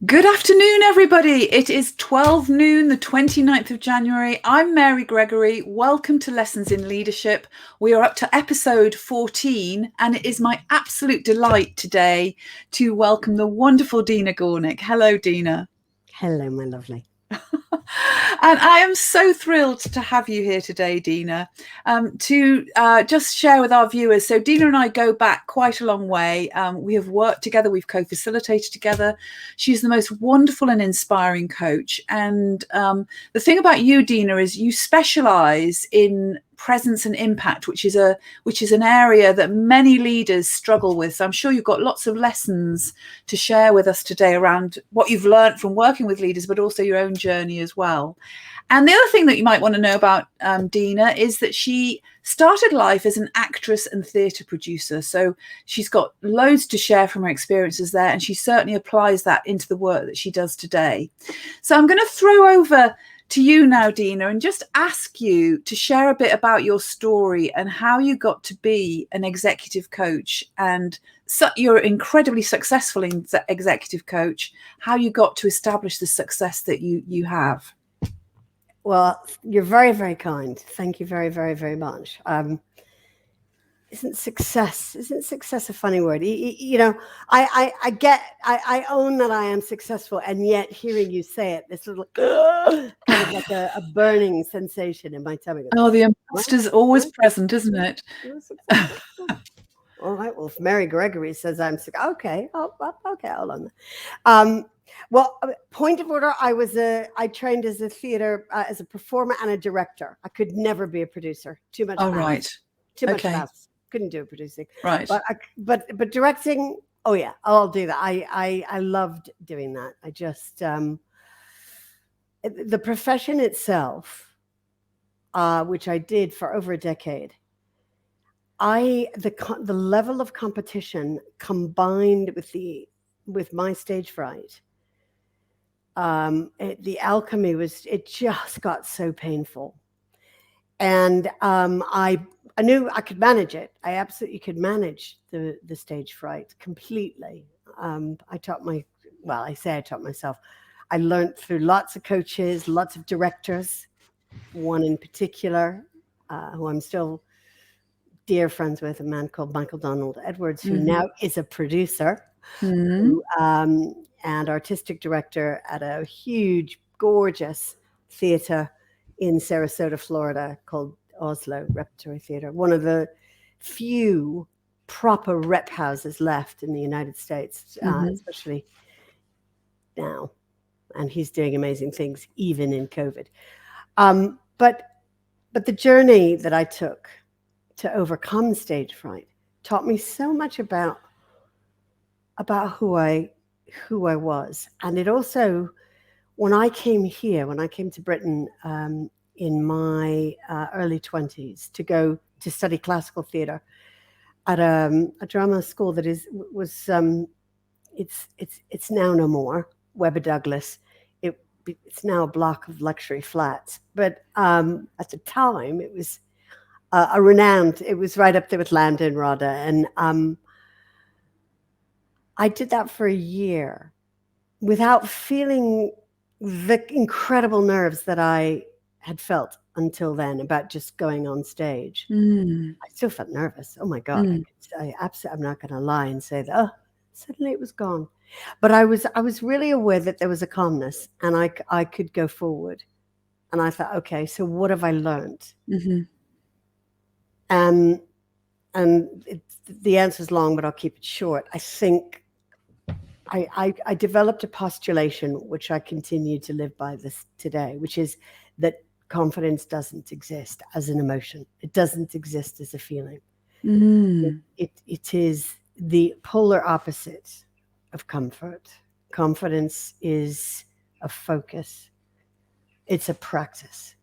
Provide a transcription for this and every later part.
Good afternoon, everybody. It is 12 noon, the 29th of January. I'm Mary Gregory. Welcome to Lessons in Leadership. We are up to episode 14, and it is my absolute delight today to welcome the wonderful Deena Gornick. Hello, Deena. Hello, my lovely. And I am so thrilled to have you here today, Deena, to just share with our viewers. So Deena and I go back quite a long way. We have worked together. We've co-facilitated together. She's the most wonderful and inspiring coach. And the thing about you, Deena, is you specialize in presence and impact, which is an area that many leaders struggle with. So I'm sure you've got lots of lessons to share with us today around what you've learned from working with leaders, but also your own journey as well. And the other thing that you might want to know about Deena is that she started life as an actress and theatre producer. So she's got loads to share from her experiences there, and she certainly applies that into the work that she does today. So I'm going to throw over to you now, Deena, and just ask you to share a bit about your story and how you got to be an executive coach, and you're incredibly successful in executive coach, how you got to establish the success that you have. Well, you're very, very kind. Thank you very, very, very much. Isn't success a funny word? You know, I own that I am successful, and yet hearing you say it, this little kind of like a burning sensation in my tummy. Oh, the imposter's always present, isn't it? All right. Well, if Mary Gregory says I'm sick, okay. Okay, hold on. Well, point of order, I trained as a theater, as a performer and a director. I could never be a producer. Too much. Oh, right. Too much mouth. Couldn't do producing. Right. But directing, oh yeah, I'll do that. I loved doing that. I just the profession itself, which I did for over a decade. The level of competition combined with my stage fright, the alchemy it just got so painful, and I knew I could manage it. I absolutely could manage the stage fright completely. I taught myself. I learned through lots of coaches, lots of directors, one in particular, who I'm still dear friends with, a man called Michael Donald Edwards, who now is a producer and artistic director at a huge, gorgeous theater in Sarasota, Florida, called Oslo Repertory Theater, one of the few proper rep houses left in the United States, especially now. And he's doing amazing things, even in COVID. But the journey that I took to overcome stage fright taught me so much about who I was. And it also, when I came to Britain in my early 20s to go to study classical theater at a drama school that was it's now no more, Webber Douglas. It's now a block of luxury flats, but at the time it was it was right up there with Landa and Rada, and I did that for a year without feeling the incredible nerves that I had felt until then about just going on stage. I still felt nervous. Oh my God. I'm not going to lie and say that, suddenly it was gone. But I was really aware that there was a calmness, and I could go forward. And I thought, okay, so what have I learned? And the answer's long, but I'll keep it short. I think I developed a postulation which I continue to live by this today, which is that confidence doesn't exist as an emotion. It doesn't exist as a feeling. It is the polar opposite of comfort. Confidence is a focus. It's a practice,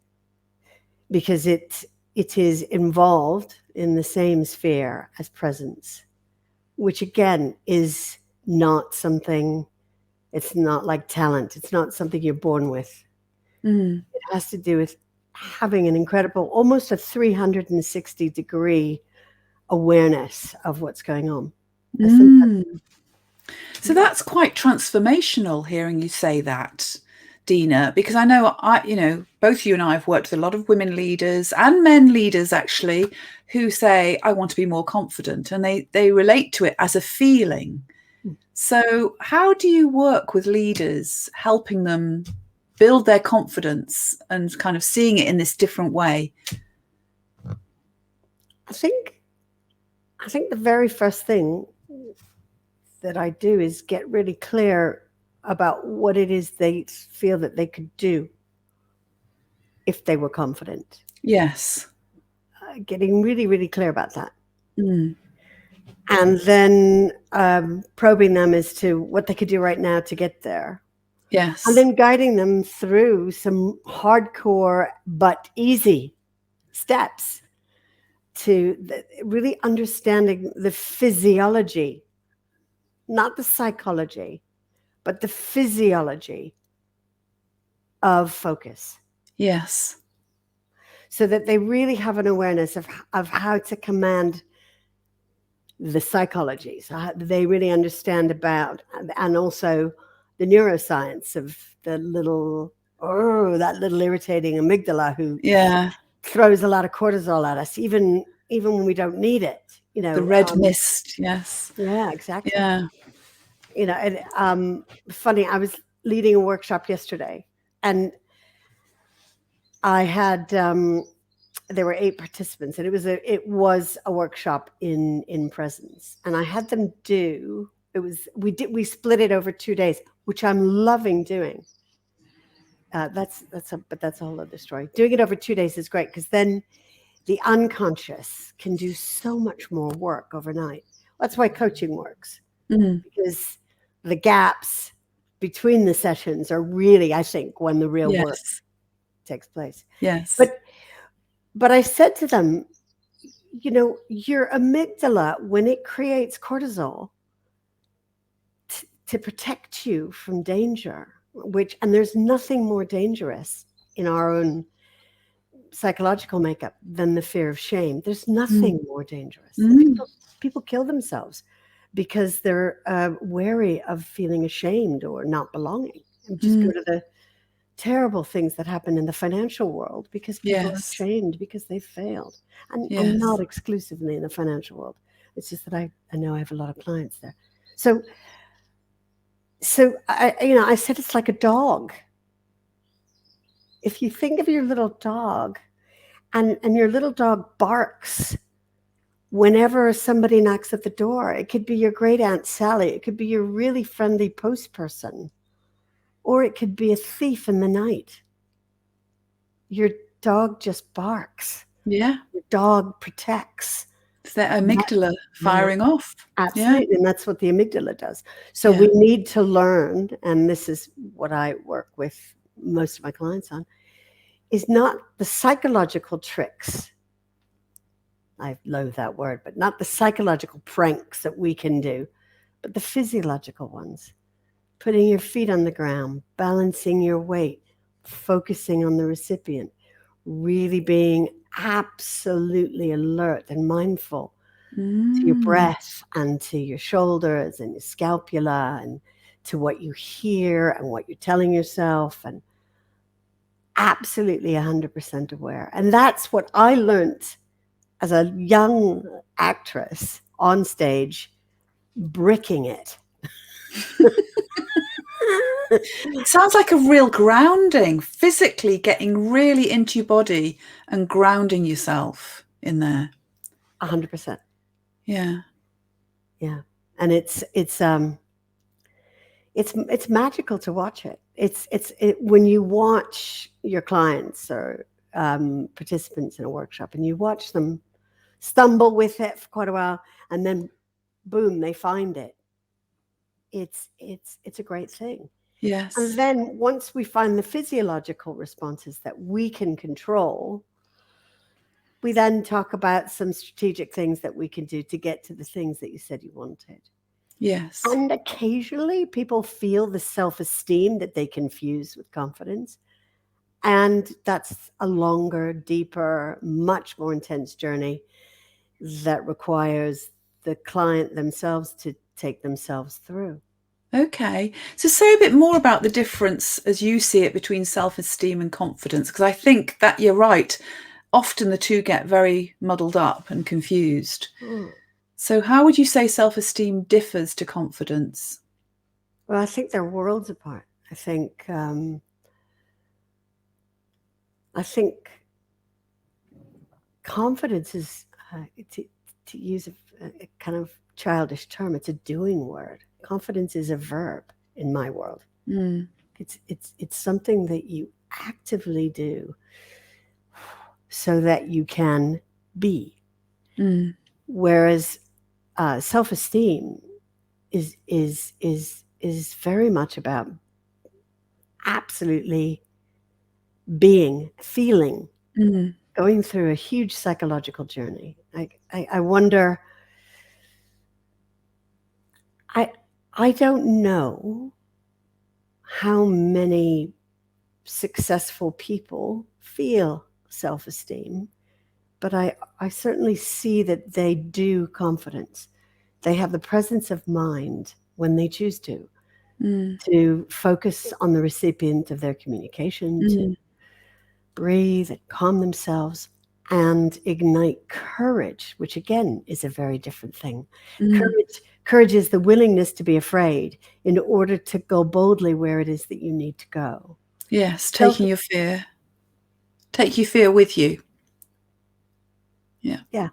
because it is involved in the same sphere as presence, which again is not something, it's not like talent. It's not something you're born with. It has to do with having an incredible, almost a 360-degree awareness of what's going on. So that's quite transformational hearing you say that, Deena, because I know both you and I have worked with a lot of women leaders and men leaders actually who say, I want to be more confident, and they relate to it as a feeling. So how do you work with leaders, helping them build their confidence and kind of seeing it in this different way? I think the very first thing that I do is get really clear about what it is they feel that they could do if they were confident. Yes. Getting really, really clear about that. Mm. And then probing them as to what they could do right now to get there. Yes. And then guiding them through some hardcore but easy steps to really understanding the physiology, not the psychology, but the physiology of focus. Yes. So that they really have an awareness of how to command the psychology. So they really understand about, and also the neuroscience of the that little irritating amygdala who throws a lot of cortisol at us, even when we don't need it. The red mist. Yes. Yeah, exactly. Yeah. Funny, I was leading a workshop yesterday, and I had there were 8 participants, and it was a workshop in presence, and I had them do. We split it over 2 days, which I'm loving doing. That's a whole other story. Doing it over 2 days is great because then the unconscious can do so much more work overnight. That's why coaching works, because the gaps between the sessions are really, I think, when the real work takes place. Yes. But I said to them, your amygdala, when it creates cortisol to protect you from danger, and there's nothing more dangerous in our own psychological makeup than the fear of shame. There's nothing more dangerous. People kill themselves because they're wary of feeling ashamed or not belonging. And just go to the terrible things that happen in the financial world because people are ashamed because they failed, and not exclusively in the financial world. It's just that I know I have a lot of clients there. So I said it's like a dog. If you think of your little dog, and your little dog barks whenever somebody knocks at the door. It could be your great Aunt Sally. It could be your really friendly post person. Or it could be a thief in the night. Your dog just barks. Yeah. Your dog protects. It's that amygdala firing off. Absolutely. Yeah. And that's what the amygdala does. So we need to learn, and this is what I work with most of my clients on, is not the psychological tricks. I loathe that word, but not the psychological pranks that we can do, but the physiological ones. Putting your feet on the ground, balancing your weight, focusing on the recipient, really being absolutely alert and mindful to your breath and to your shoulders and your scapula and to what you hear and what you're telling yourself, and absolutely 100% aware. And that's what I learned as a young actress on stage, bricking it. It sounds like a real grounding, physically getting really into your body and grounding yourself in there. 100%. Yeah. Yeah. And it's magical to watch it. It's when you watch your clients or participants in a workshop and you watch them stumble with it for quite a while and then boom, they find it. It's a great thing. Yes. And then once we find the physiological responses that we can control, we then talk about some strategic things that we can do to get to the things that you said you wanted. Yes. And occasionally people feel the self-esteem that they confuse with confidence. And that's a longer, deeper, much more intense journey that requires the client themselves to take themselves through. Okay. So say a bit more about the difference as you see it between self-esteem and confidence, because I think that you're right. Often the two get very muddled up and confused. So how would you say self-esteem differs to confidence? Well, I think they're worlds apart. I think confidence is, to use a kind of childish term, it's a doing word. Confidence is a verb in my world. It's something that you actively do so that you can be. Whereas self-esteem is very much about absolutely being, feeling, going through a huge psychological journey. I wonder, I don't know how many successful people feel self-esteem, but I certainly see that they do confidence. They have the presence of mind when they choose to focus on the recipient of their communication, to breathe and calm themselves and ignite courage, which again is a very different thing. Courage is the willingness to be afraid in order to go boldly where it is that you need to go. Yes, taking your fear. Take your fear with you. Yeah. Yeah.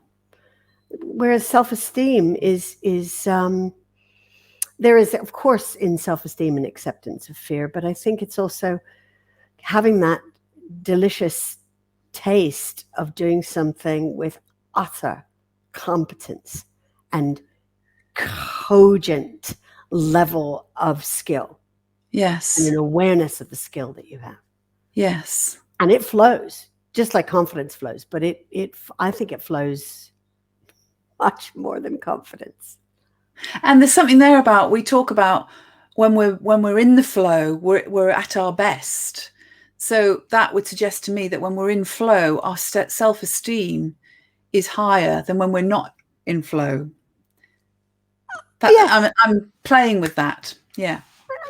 Whereas self-esteem is there is, of course, in self-esteem an acceptance of fear, but I think it's also having that delicious taste of doing something with utter competence and cogent level of skill. Yes. And an awareness of the skill that you have. Yes. And it flows, just like confidence flows, but I think it flows much more than confidence. And there's something there about, we talk about when we're in the flow, we're at our best. So that would suggest to me that when we're in flow, our self-esteem is higher than when we're not in flow. Yes. I'm playing with that. Yeah.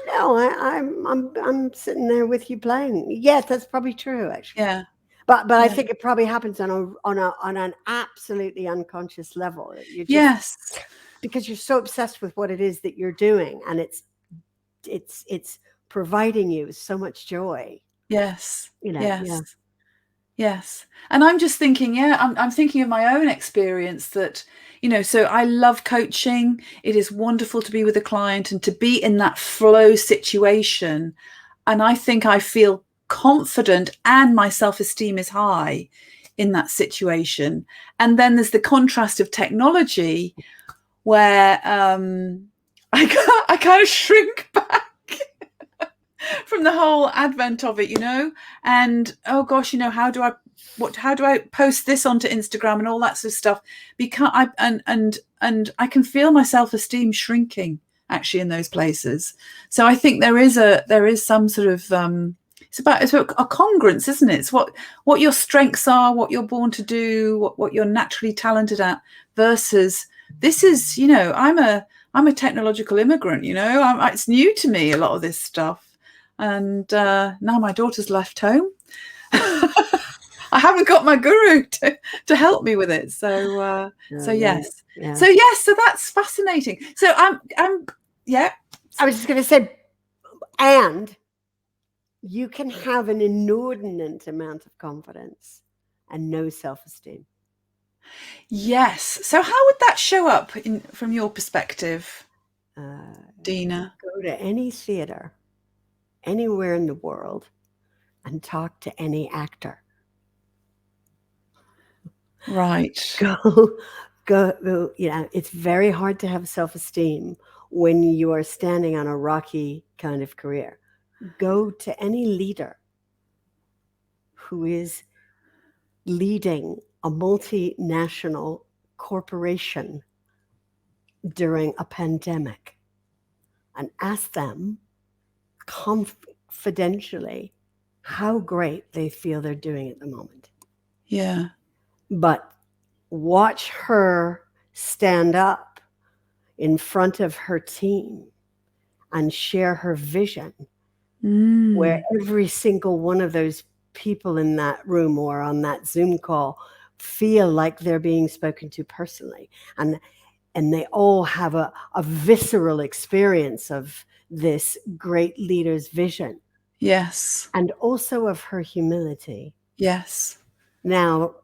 No, I'm sitting there with you playing. Yes, that's probably true, actually. Yeah. But I think it probably happens on an absolutely unconscious level. You're just, yes. Because you're so obsessed with what it is that you're doing, and it's providing you so much joy. Yes. You know. Yes. Yeah. Yes. And I'm just thinking, I'm thinking of my own experience that, so I love coaching. It is wonderful to be with a client and to be in that flow situation. And I think I feel confident and my self-esteem is high in that situation. And then there's the contrast of technology where I kind of shrink back from the whole advent of it, and oh gosh, how do I post this onto Instagram and all that sort of stuff, because I can feel my self-esteem shrinking actually in those places. So I think there is some sort of it's about a congruence, isn't it? It's what your strengths are, what you're born to do, what you're naturally talented at, versus this is, I'm a technological immigrant, it's new to me, a lot of this stuff. And now my daughter's left home. I haven't got my guru to help me with it. So yes. Yeah. So that's fascinating. So yeah. I was just going to say, and you can have an inordinate amount of confidence and no self-esteem. Yes. So how would that show up from your perspective, Deena? Go to any theater anywhere in the world and talk to any actor. Right. Go, it's very hard to have self-esteem when you are standing on a rocky kind of career. Go to any leader who is leading a multinational corporation during a pandemic and ask them confidentially how great they feel they're doing at the moment. Yeah. But watch her stand up in front of her team and share her vision, where every single one of those people in that room or on that Zoom call feel like they're being spoken to personally, and they all have a visceral experience of this great leader's vision. Yes. And also of her humility. Yes. Now,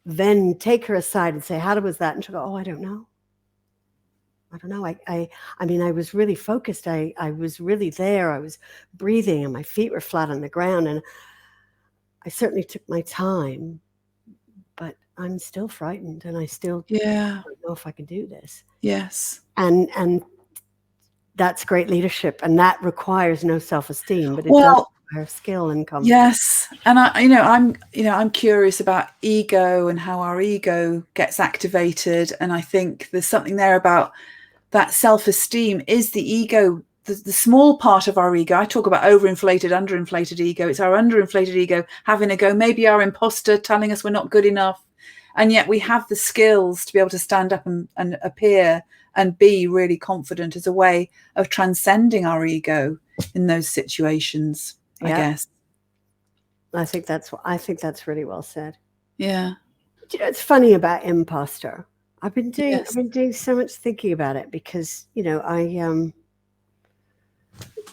then take her aside and say, how was that? And she'll go, oh, I don't know. I don't know. I mean, I was really focused. I was really there. I was breathing and my feet were flat on the ground. And I certainly took my time, but I'm still frightened and I still don't know if I can do this. Yes. And that's great leadership. And that requires no self-esteem, but it does require skill and confidence. Yes. And I'm curious about ego and how our ego gets activated. And I think there's something there about that self-esteem is the ego, the small part of our ego. I talk about overinflated, underinflated ego. It's our underinflated ego having a go, maybe our imposter telling us we're not good enough. And yet we have the skills to be able to stand up and appear and be really confident as a way of transcending our ego in those situations, I guess. I think that's really well said. Yeah. You know, it's funny about imposter. I've been doing so much thinking about it because, you know,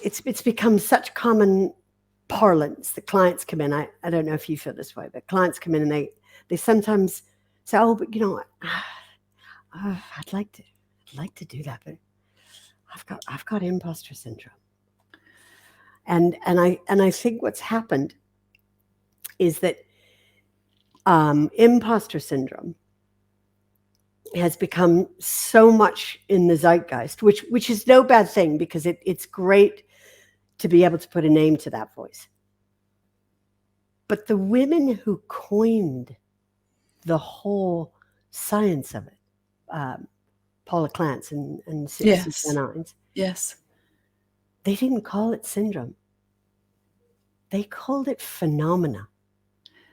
it's become such common parlance. The clients come in. I don't know if you feel this way, but clients come in and they sometimes say, oh, but you know, I'd like to do that, but I've got imposter syndrome. And I think what's happened is that imposter syndrome has become so much in the zeitgeist, which is no bad thing because it's great to be able to put a name to that voice. But the women who coined the whole science of it, Paula Clance and Susan Hines, they didn't call it syndrome. They called it phenomena.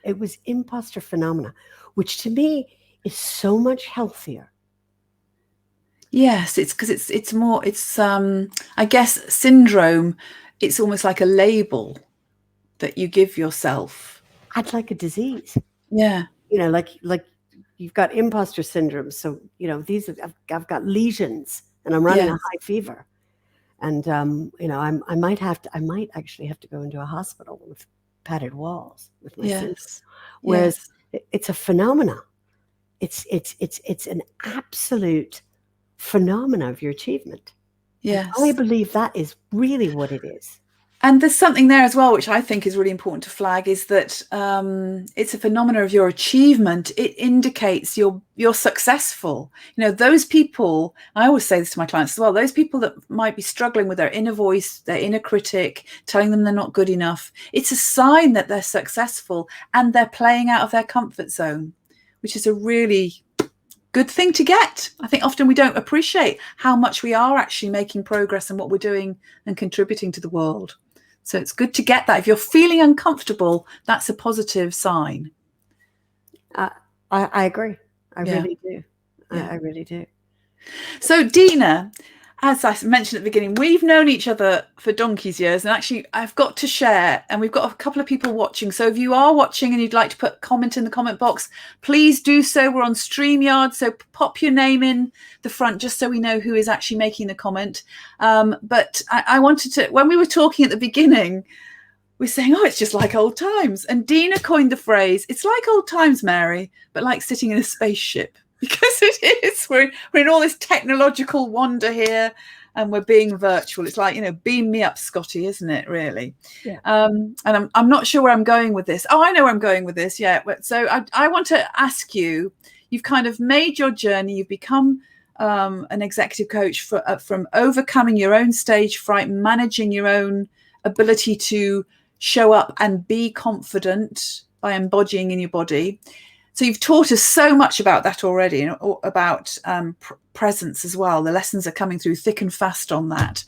It was imposter phenomena, which to me is so much healthier. Yes, it's because it's more, I guess syndrome, it's almost like a label that you give yourself. I'd like a disease. Yeah. You know, like you've got imposter syndrome. So, you know, I've got lesions and I'm running a high fever. And, you know, I might actually have to go into a hospital with padded walls with my syndrome. Whereas it's a phenomena. It's an absolute phenomena of your achievement. Yes. And I believe that is really what it is. And there's something there as well, which I think is really important to flag, is that it's a phenomena of your achievement. It indicates you're successful. You know, those people, I always say this to my clients as well, those people that might be struggling with their inner voice, their inner critic, telling them they're not good enough, it's a sign that they're successful and they're playing out of their comfort zone, which is a really good thing to get. I think often we don't appreciate how much we are actually making progress and what we're doing and contributing to the world. So it's good to get that. If you're feeling uncomfortable, that's a positive sign. I agree. I really do. I really do. So Deena, as I mentioned at the beginning, we've known each other for donkey's years, and actually I've got to share, and we've got a couple of people watching. So if you are watching and you'd like to put a comment in the comment box, please do so. We're on StreamYard, so pop your name in the front just so we know who is actually making the comment. But I wanted to, when we were talking at the beginning, we're saying, oh, it's just like old times. And Deena coined the phrase, it's like old times, Mary, but like sitting in a spaceship. Because it is, we're in all this technological wonder here, and we're being virtual. It's like, you know, beam me up, Scotty, isn't it? Really. Yeah. And I'm not sure where I'm going with this. Oh, I know where I'm going with this. Yeah. So I want to ask you. You've kind of made your journey. You've become an executive coach from overcoming your own stage fright, managing your own ability to show up and be confident by embodying in your body. So you've taught us so much about that already, and about presence as well. The lessons are coming through thick and fast on that.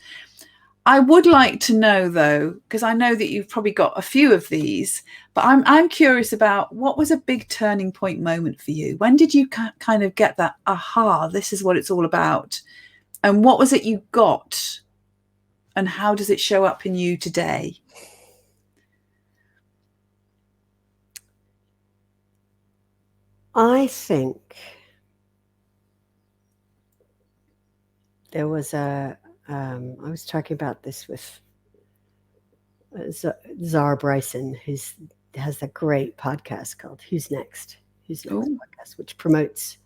I would like to know, though, because I know that you've probably got a few of these, but I'm curious about what was a big turning point moment for you? When did you kind of get that, aha, this is what it's all about? And what was it you got? And how does it show up in you today? I think there was I was talking about this with Zara Bryson, who has a great podcast called Who's Next? Who's Next podcast, which promotes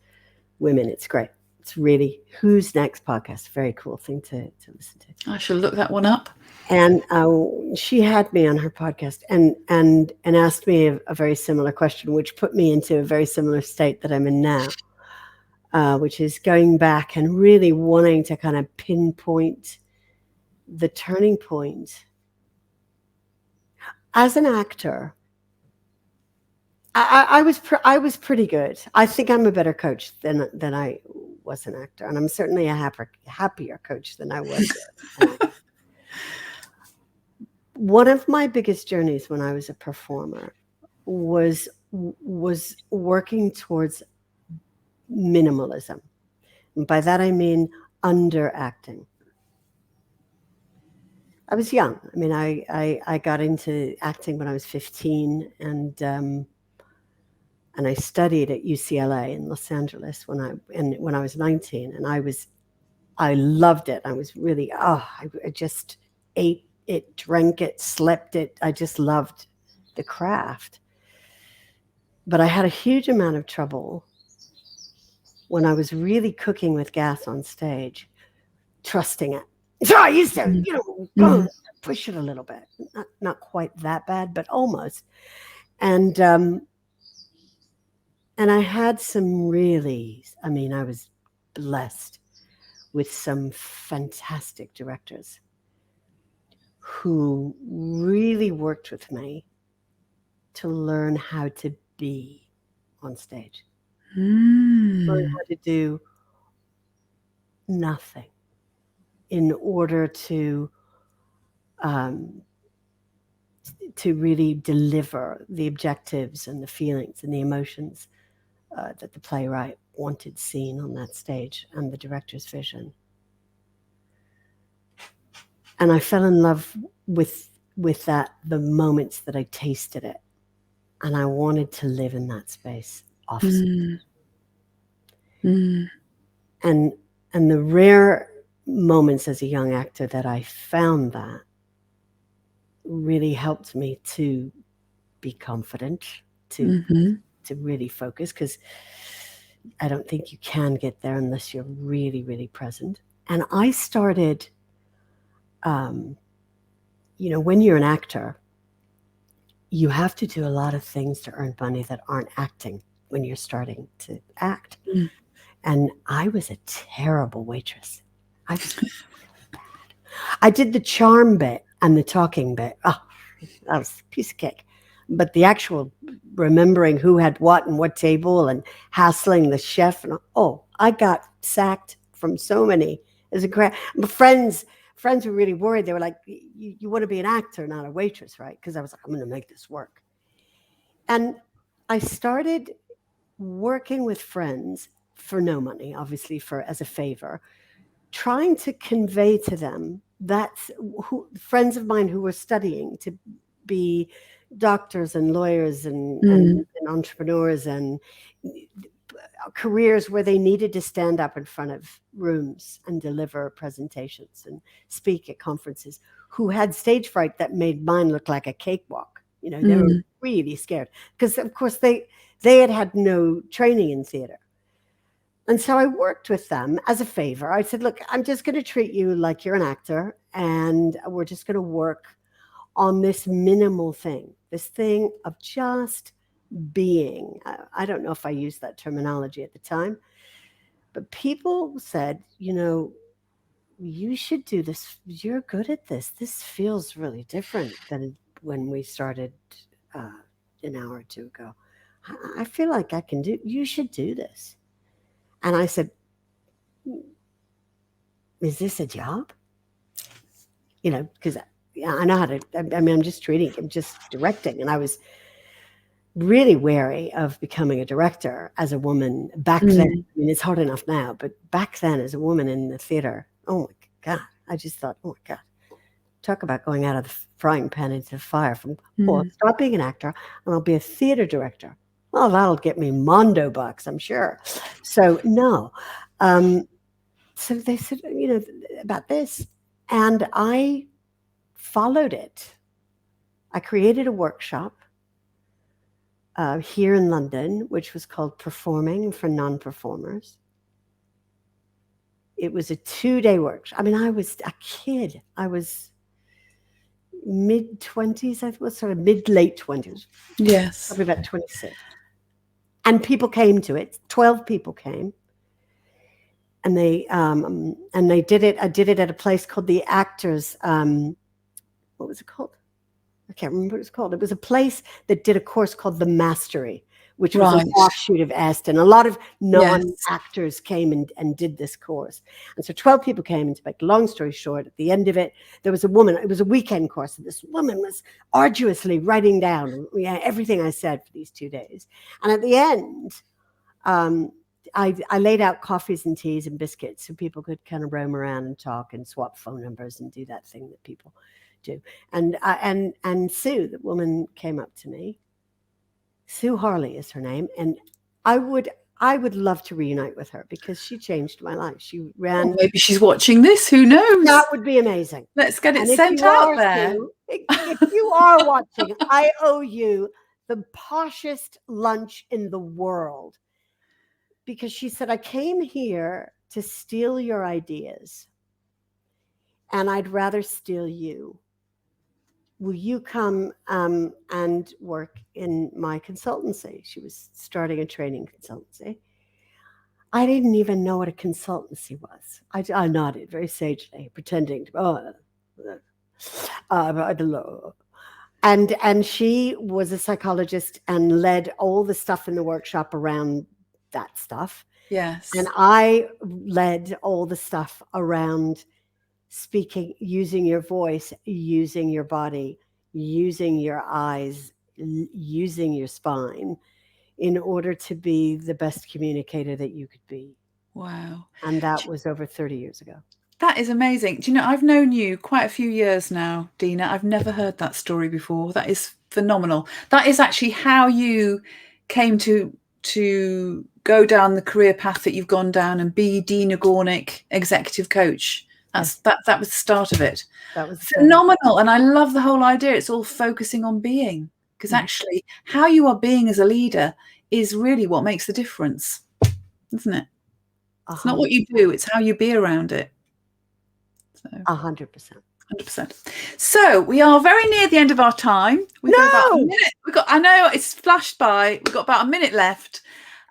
women. It's great. It's really Who's Next podcast. Very cool thing to listen to. I shall look that one up. And she had me on her podcast and asked me a very similar question, which put me into a very similar state that I'm in now, which is going back and really wanting to kind of pinpoint the turning point. As an actor, I was pretty good. I think I'm a better coach than I was an actor, and I'm certainly a happier coach than I was. One of my biggest journeys when I was a performer was working towards minimalism. And by that I mean underacting. I was young. I mean, I got into acting when I was 15, and I studied at UCLA in Los Angeles when I was 19, and I loved it. I was really I just ate it, drank it, slept it. I just loved the craft. But I had a huge amount of trouble when I was really cooking with gas on stage, trusting it. So I used to, push it a little bit. Not quite that bad, but almost. And I had some really, I was blessed with some fantastic directors who really worked with me to learn how to be on stage. Learn how to do nothing in order to really deliver the objectives and the feelings and the emotions that the playwright wanted seen on that stage and the director's vision. And I fell in love with that the moments that I tasted it, and I wanted to live in that space often. And the rare moments as a young actor that I found that really helped me to be confident, to really focus, because I don't think you can get there unless you're really, really present. And I started, when you're an actor, you have to do a lot of things to earn money that aren't acting when you're starting to act. And I was a terrible waitress. I was bad. I did the charm bit and the talking bit. Oh, that was a piece of cake. But the actual remembering who had what and what table and hassling the chef, and I got sacked from so many. As a friends were really worried. They were like, "You want to be an actor, not a waitress, right?" Because I was like, "I'm going to make this work." And I started working with friends for no money, obviously, as a favor, trying to convey to them that friends of mine who were studying to be doctors and lawyers and entrepreneurs and careers where they needed to stand up in front of rooms and deliver presentations and speak at conferences, who had stage fright that made mine look like a cakewalk. They were really scared because, of course, they had no training in theater. And so I worked with them as a favor. I said, "Look, I'm just going to treat you like you're an actor, and we're just going to work on this minimal thing, this thing of just being." I don't know if I used that terminology at the time, but people said, "You should do this. You're good at this. This feels really different than when we started an hour or two ago. I feel like I can you should do this." And I said, "Is this a job?" Because I know how to, I'm just directing. And I was really wary of becoming a director as a woman back then. I mean, it's hard enough now, but back then as a woman in the theater, oh my God, I just thought, oh my God, talk about going out of the frying pan into the fire. Well, stop being an actor and I'll be a theater director. Well, that'll get me Mondo bucks, I'm sure. So no. So they said, about this, and I followed it. I created a workshop here in London, which was called Performing for Non-Performers. It was a 2-day workshop. I mean, I was a kid. I was mid-20s, I was sort of mid-late 20s. Yes. Probably about 26. And people came to it. 12 people came. And they did it. I did it at a place called the Actors. What was it called? I can't remember what it was called. It was a place that did a course called The Mastery, which was an offshoot of Aston. A lot of non-actors came and did this course. And so 12 people came, and to make a long story short, at the end of it, there was a woman. It was a weekend course. And this woman was arduously writing down everything I said for these 2 days. And at the end, I laid out coffees and teas and biscuits so people could kind of roam around and talk and swap phone numbers and do that thing that people do. And Sue, the woman, came up to me. Sue Harley is her name, and I would love to reunite with her because she changed my life. She ran. Well, maybe she's watching this. Who knows? That would be amazing. Let's get it sent out there. Sue, if you are watching, I owe you the poshest lunch in the world. Because she said, I came here to steal your ideas, and I'd rather steal you. Will you come and work in my consultancy? She was starting a training consultancy. I didn't even know what a consultancy was. I nodded very sagely, pretending to, I don't know. And she was a psychologist and led all the stuff in the workshop around that stuff. Yes. And I led all the stuff around speaking, using your voice, using your body, using your eyes, using your spine in order to be the best communicator that you could be. Wow. And that was over 30 years ago. That is amazing. Do you know, I've known you quite a few years now, Deena. I've never heard that story before. That is phenomenal. That is actually how you came to go down the career path that you've gone down and be Deena Gornick, executive coach. That was the start of it. That was phenomenal. And I love the whole idea. It's all focusing on being, because actually how you are being as a leader is really what makes the difference, isn't it? It's not what you do, it's how you be around it. So 100%. 100%. So we are very near the end of our time. We've got about a minute. I know it's flashed by. We've got about a minute left.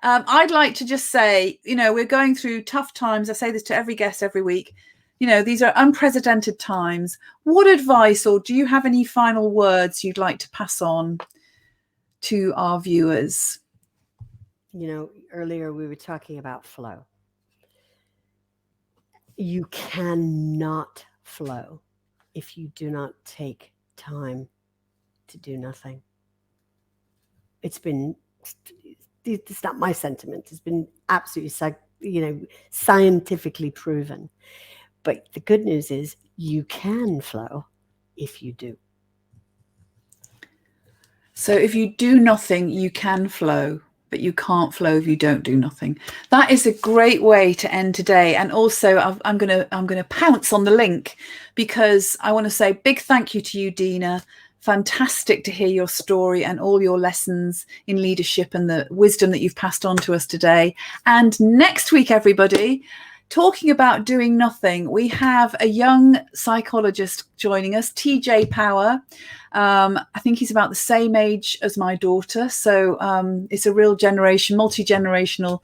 I'd like to just say, we're going through tough times. I say this to every guest every week. These are unprecedented times. What advice, or do you have any final words you'd like to pass on to our viewers? Earlier we were talking about flow. You cannot flow if you do not take time to do nothing. It's not my sentiment. It's been absolutely, scientifically proven. But the good news is you can flow if you do. So if you do nothing, you can flow, but you can't flow if you don't do nothing. That is a great way to end today. And also I'm going to pounce on the link, because I want to say big thank you to you, Deena. Fantastic to hear your story and all your lessons in leadership and the wisdom that you've passed on to us today. And next week, everybody, talking about doing nothing, we have a young psychologist joining us, TJ Power. I think he's about the same age as my daughter. So it's a real multi-generational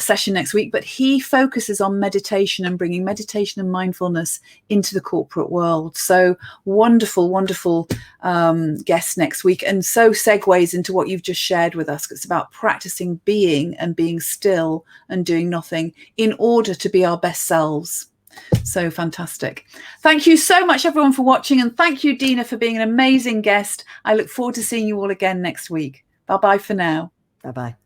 session next week. But he focuses on meditation and bringing meditation and mindfulness into the corporate world. So wonderful, wonderful guest next week. And so segues into what you've just shared with us. It's about practicing being and being still and doing nothing in order to be our best selves. So fantastic. Thank you so much, everyone, for watching. And thank you, Deena, for being an amazing guest. I look forward to seeing you all again next week. Bye-bye for now. Bye-bye.